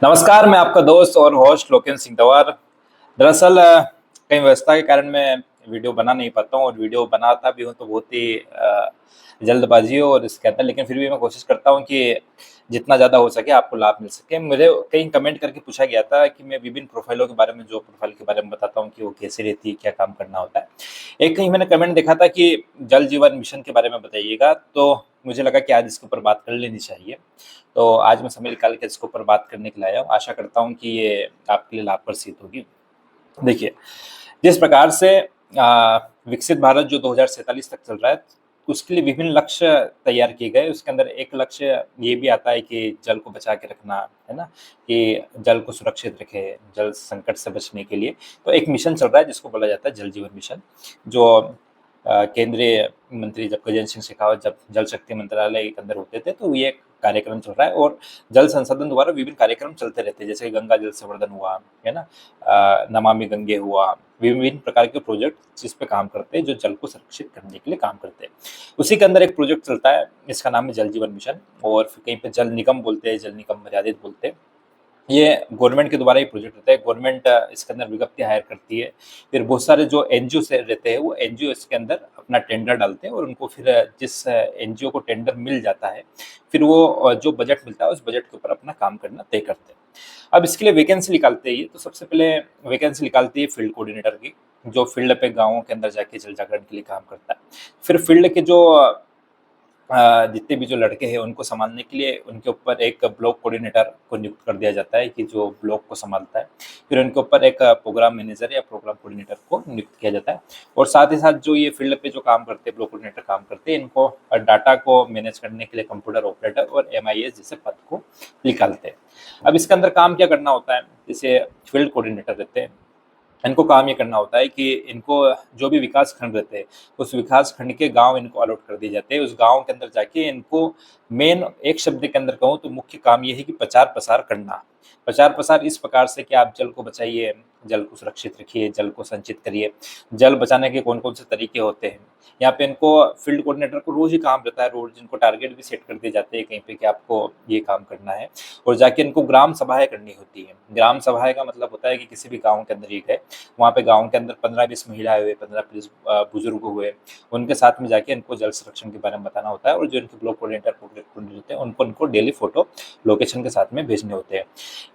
नमस्कार, मैं आपका दोस्त और होस्ट लोकेन सिंह तंवर। दरअसल कई व्यवस्था के कारण मैं वीडियो बना नहीं पाता हूँ और वीडियो बनाता भी हूँ तो बहुत ही जल्दबाजी और इसके अंदर, लेकिन फिर भी मैं कोशिश करता हूँ कि जितना ज़्यादा हो सके आपको लाभ मिल सके। मुझे कहीं कमेंट करके पूछा गया था कि मैं विभिन्न प्रोफ़ाइलों के बारे में, जो प्रोफ़ाइल के बारे में बताता हूँ कि वो कैसी रहती है, क्या काम करना होता है। एक कहीं मैंने कमेंट देखा था कि जल जीवन मिशन के बारे में बताइएगा, तो मुझे लगा कि आज इसके ऊपर बात कर लेनी चाहिए। तो आज मैं समय निकाल के इसके ऊपर बात करने के लिए आया हूँ। आशा करता हूँ कि ये आपके लिए लाभप्रद सिद्ध होगी। देखिए, जिस प्रकार से विकसित भारत जो 2047 तक चल रहा है, उसके लिए विभिन्न लक्ष्य तैयार किए गए। उसके अंदर एक लक्ष्य ये भी आता है कि जल को बचा के रखना, है ना? कि जल को सुरक्षित रखें, जल संकट से बचने के लिए। तो एक मिशन चल रहा है जिसको बोला जाता है जल जीवन मिशन, जो केंद्रीय मंत्री जब गजेंद्र सिंह शेखावत जब जल शक्ति मंत्रालय के अंदर होते थे, तो ये एक कार्यक्रम चल रहा है और जल संसाधन द्वारा विभिन्न कार्यक्रम चलते रहते हैं, जैसे गंगा जल संवर्धन हुआ, है ना? नमामि गंगे हुआ, विभिन्न प्रकार के प्रोजेक्ट जिस पे काम करते हैं, जो जल को संरक्षित करने के लिए काम करते हैं। उसी के अंदर एक प्रोजेक्ट चलता है, इसका नाम है जल जीवन मिशन, और फिर कहीं पे जल निगम बोलते हैं, जल निगम मर्यादित बोलते हैं। ये गवर्नमेंट के द्वारा ही प्रोजेक्ट होता है। गवर्नमेंट इसके अंदर विज्ञप्ति हायर करती है। फिर बहुत सारे जो एनजीओ से रहते हैं, वो एनजीओ इसके अंदर अपना टेंडर डालते हैं और उनको फिर जिस एनजीओ को टेंडर मिल जाता है, फिर वो जो बजट मिलता है, उस बजट के ऊपर अपना काम करना तय करते हैं। अब इसके लिए वैकेंसी निकालते हैं ये, तो सबसे पहले वैकेंसी निकालती है फील्ड कोऑर्डिनेटर की, जो फील्ड पे गाँवों के अंदर जाके जल जागरण के लिए काम करता है। फिर फील्ड के जो जितने भी जो लड़के हैं, उनको सँभालने के लिए उनके ऊपर एक ब्लॉक कोऑर्डिनेटर को नियुक्त कर दिया जाता है कि जो ब्लॉक को सँभालता है। फिर उनके ऊपर एक प्रोग्राम मैनेजर या प्रोग्राम कोऑर्डिनेटर को नियुक्त किया जाता है, और साथ ही साथ जो ये फील्ड पे जो काम करते हैं, ब्लॉक कोऑर्डिनेटर काम करते हैं, इनको डाटा को मैनेज करने के लिए कंप्यूटर ऑपरेटर और एमआईएस जैसे पद को निकालते हैं। अब इसके अंदर काम क्या करना होता है? जैसे फील्ड कोऑर्डिनेटर रहते हैं, इनको काम ये करना होता है कि इनको जो भी विकास खंड रहते हैं, उस विकास खंड के गाँव इनको अलॉट कर दिए जाते हैं। उस गाँव के अंदर जाके इनको मेन एक शब्द के अंदर कहूँ तो मुख्य काम ये है कि प्रचार-प्रसार करना। प्रचार-प्रसार इस प्रकार से कि आप जल को बचाइए, जल को सुरक्षित रखिए, जल को संचित करिए। जल बचाने के कौन-कौन से तरीके होते हैं। यहाँ पे इनको फील्ड कोऑर्डिनेटर को रोज़ ही काम रहता है, रोज़ इनको टारगेट भी सेट कर दिए जाते हैं कहीं पे कि आपको ये काम करना है, और जाके इनको ग्राम सभाएँ करनी होती हैं। ग्राम सभाएँ का मतलब होता है कि किसी भी गाँव के अंदर ये गए, वहाँ पे गाँव के अंदर 15-20 महिलाएँ हुए, 15-20 बुजुर्ग हुए, उनके साथ में जाके इनको जल संरक्षण के बारे में बताना होता है, और जो इनके ब्लॉक कोऑर्डिनेटर होते हैं, उनको डेली फ़ोटो लोकेशन के साथ में भेजने होते हैं।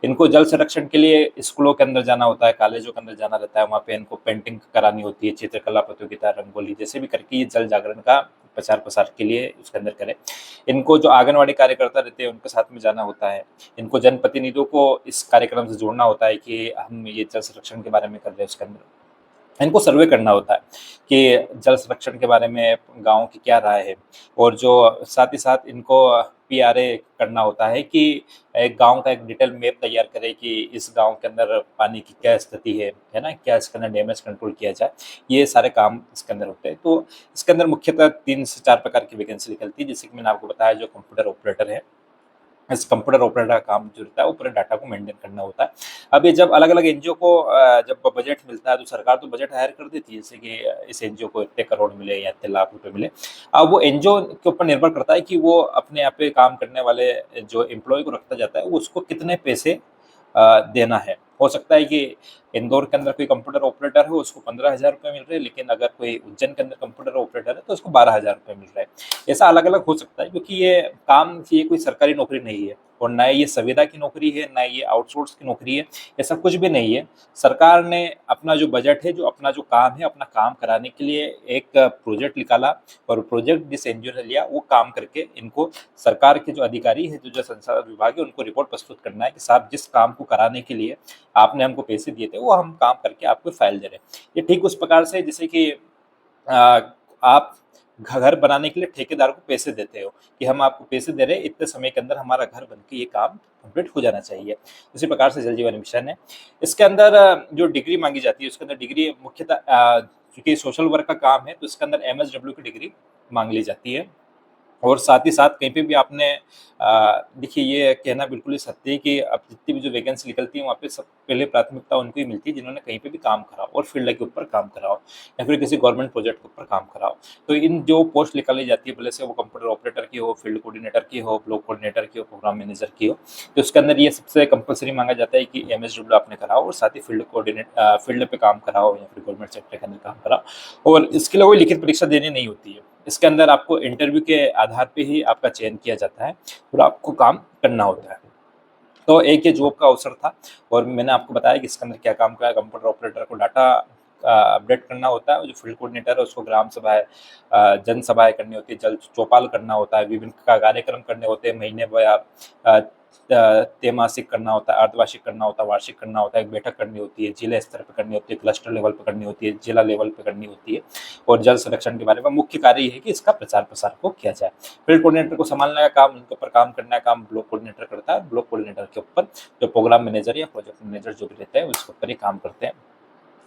इनको जल संरक्षण के लिए स्कूलों के अंदर जाना होता है, कॉलेजों के अंदर जाना रहता है, वहाँ पे इनको पेंटिंग करानी होती है, चित्रकला प्रतियोगिता, रंगोली, जैसे भी करके ये जल जागरण का प्रचार-प्रसार के लिए उसके अंदर करें। इनको जो आंगनवाड़ी कार्यकर्ता रहते हैं, उनके साथ में जाना होता है। इनको जनप्रतिनिधियों को इस कार्यक्रम से जोड़ना होता है कि हम ये जल संरक्षण के बारे में कर रहे हैं उसके अंदर। इनको सर्वे करना होता है कि जल संरक्षण के बारे में गाँव की क्या राय है, और जो साथ ही साथ इनको पीआरए करना होता है कि एक गाँव का एक डिटेल मैप तैयार करें कि इस गाँव के अंदर पानी की क्या स्थिति है ना? क्या इसके अंदर डैमेज कंट्रोल किया जाए, ये सारे काम इसके अंदर होते हैं। तो इसके अंदर मुख्यतः 3 से 4 प्रकार की वैकेंसी निकलती है, जैसे कि मैंने आपको बताया, जो कंप्यूटर ऑपरेटर है, इस कंप्यूटर ऑपरेटर का काम जो रहता है, वो पूरे डाटा को मेंटेन करना होता है। अब ये जब अलग-अलग एनजीओ को जब बजट मिलता है, तो सरकार तो बजट हायर कर देती है, जैसे कि इस एनजीओ को इतने करोड़ मिले या इतने लाख रुपए मिले। अब वो एनजीओ के ऊपर निर्भर करता है कि वो अपने यहाँ पे काम करने वाले जो एम्प्लॉयी को रखता जाता है, वो उसको कितने पैसे देना है। हो सकता है कि इंदौर के अंदर कोई कंप्यूटर ऑपरेटर है, उसको 15,000 रुपए मिल रहे हैं, लेकिन अगर कोई उज्जैन के अंदर कंप्यूटर ऑपरेटर है, तो उसको 12,000 रुपए मिल रहा है। ऐसा अलग-अलग हो सकता है, क्योंकि ये कोई सरकारी नौकरी नहीं है, और ना ये संविदा की नौकरी है, ना ये आउटसोर्स की नौकरी है, ऐसा कुछ भी नहीं है। सरकार ने अपना जो बजट है, जो अपना जो काम है, अपना काम कराने के लिए एक प्रोजेक्ट निकाला, और प्रोजेक्ट जिस एनजीओ ने लिया, वो काम करके इनको सरकार के जो अधिकारी हैं, जो जो संसाधन विभाग है, उनको रिपोर्ट प्रस्तुत करना है कि साहब, जिस काम को कराने के लिए आपने हमको पैसे दिए थे, वो हम काम करके आपको फाइल दे रहे हैं। ये ठीक उस प्रकार से जैसे कि आप घर बनाने के लिए ठेकेदार को पैसे देते हो कि हम आपको पैसे दे रहे हैं, इतने समय के अंदर हमारा घर बन के ये काम कंप्लीट हो जाना चाहिए। उसी प्रकार से जल जीवन मिशन है। इसके अंदर जो डिग्री माँगी जाती है, उसके अंदर डिग्री मुख्यतः चूँकि सोशल वर्क का काम है, तो इसके अंदर एमएसडब्ल्यू की डिग्री माँग ली जाती है। और साथ ही साथ कहीं पे भी आपने देखिए ये कहना बिल्कुल ही सत्य है कि अब जितनी भी जो वैकेंसी निकलती है वहाँ पे सब पहले प्राथमिकता उनको ही मिलती है जिन्होंने कहीं पे भी काम करा हो और फील्ड के ऊपर काम करा हो या फिर किसी गवर्नमेंट प्रोजेक्ट के ऊपर काम करा हो। तो इन जो पोस्ट निकाली जाती है भले से वो कंप्यूटर ऑपरेटर की हो, फील्ड कोऑर्डिनेटर की हो, ब्लॉक कोऑर्डिनेटर की हो, प्रोग्राम मैनेजर की हो, तो उसके अंदर ये सबसे कंपल्सरी मांगा जाता है कि एमएसडब्ल्यू आपने करा हो और साथ ही फील्ड पे काम करा हो या फिर गवर्नमेंट सेक्टर के अंदर काम करा हो और इसके लिए कोई लिखित परीक्षा देनी नहीं होती है। इसके अंदर आपको इंटरव्यू के आधार पे ही आपका चयन किया जाता है और आपको काम करना होता है। तो एक ये जॉब का अवसर था और मैंने आपको बताया कि इसके अंदर क्या काम का है। कंप्यूटर ऑपरेटर को डाटा अपडेट करना होता है और जो फील्ड कोऑर्डिनेटर है उसको ग्राम सभाएँ जनसभाएँ करनी होती है, जल चौपाल करना होता है, विभिन्न कार्यक्रम करने होते हैं, महीने अ, त्रैमासिक करना होता है, अर्धवार्षिक करना होता है, वार्षिक करना होता है, एक बैठक करनी होती है, जिला स्तर पे करनी होती है, क्लस्टर लेवल पे करनी होती है, जिला लेवल पे करनी होती है और जल संरक्षण के बारे में मुख्य कार्य ये है कि इसका प्रचार-प्रसार को किया जाए। फील्ड कोऑर्डिनेटर को सँभालने का काम, उनके ऊपर काम करने का काम ब्लॉक कोऑर्डिनेटर करता है। ब्लॉक कोऑर्डिनेटर के ऊपर जो प्रोग्राम मैनेजर या प्रोजेक्ट मैनेजर जो भी रहते हैं, उसके ऊपर ये काम करते हैं।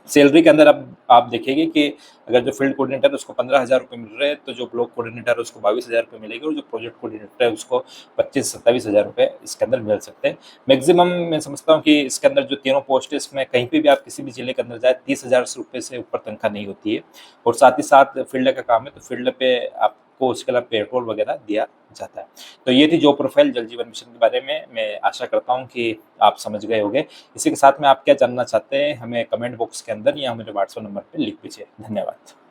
सैलरी के अंदर अब आप देखेंगे कि अगर जो फील्ड कोऑर्डिनेटर है उसको 15,000 रुपए मिल रहे हैं, तो जो ब्लॉक कोऑर्डिनेटर है उसको 22,000 रुपए मिलेंगे और जो प्रोजेक्ट कोऑर्डिनेटर है उसको 25-27,000 रुपए इसके अंदर मिल सकते हैं। मैक्सिमम मैं समझता हूँ कि इसके अंदर जो तीनों पोस्ट है इसमें कहीं पे भी आप किसी भी जिले के अंदर जाए 30,000 रुपए से ऊपर तनख्वाह नहीं होती है और साथ ही साथ फील्ड का काम है तो फील्ड पे आपको उसके अलावा पेट्रोल वगैरह दिया जाता है। तो ये थी जॉब प्रोफाइल जल जीवन मिशन के बारे में। मैं आशा करता हूँ कि आप समझ गए होंगे। इसी के साथ में आप क्या जानना चाहते हैं हमें कमेंट बॉक्स के अंदर या मेरे व्हाट्सएप नंबर पे लिख दीजिए। धन्यवाद।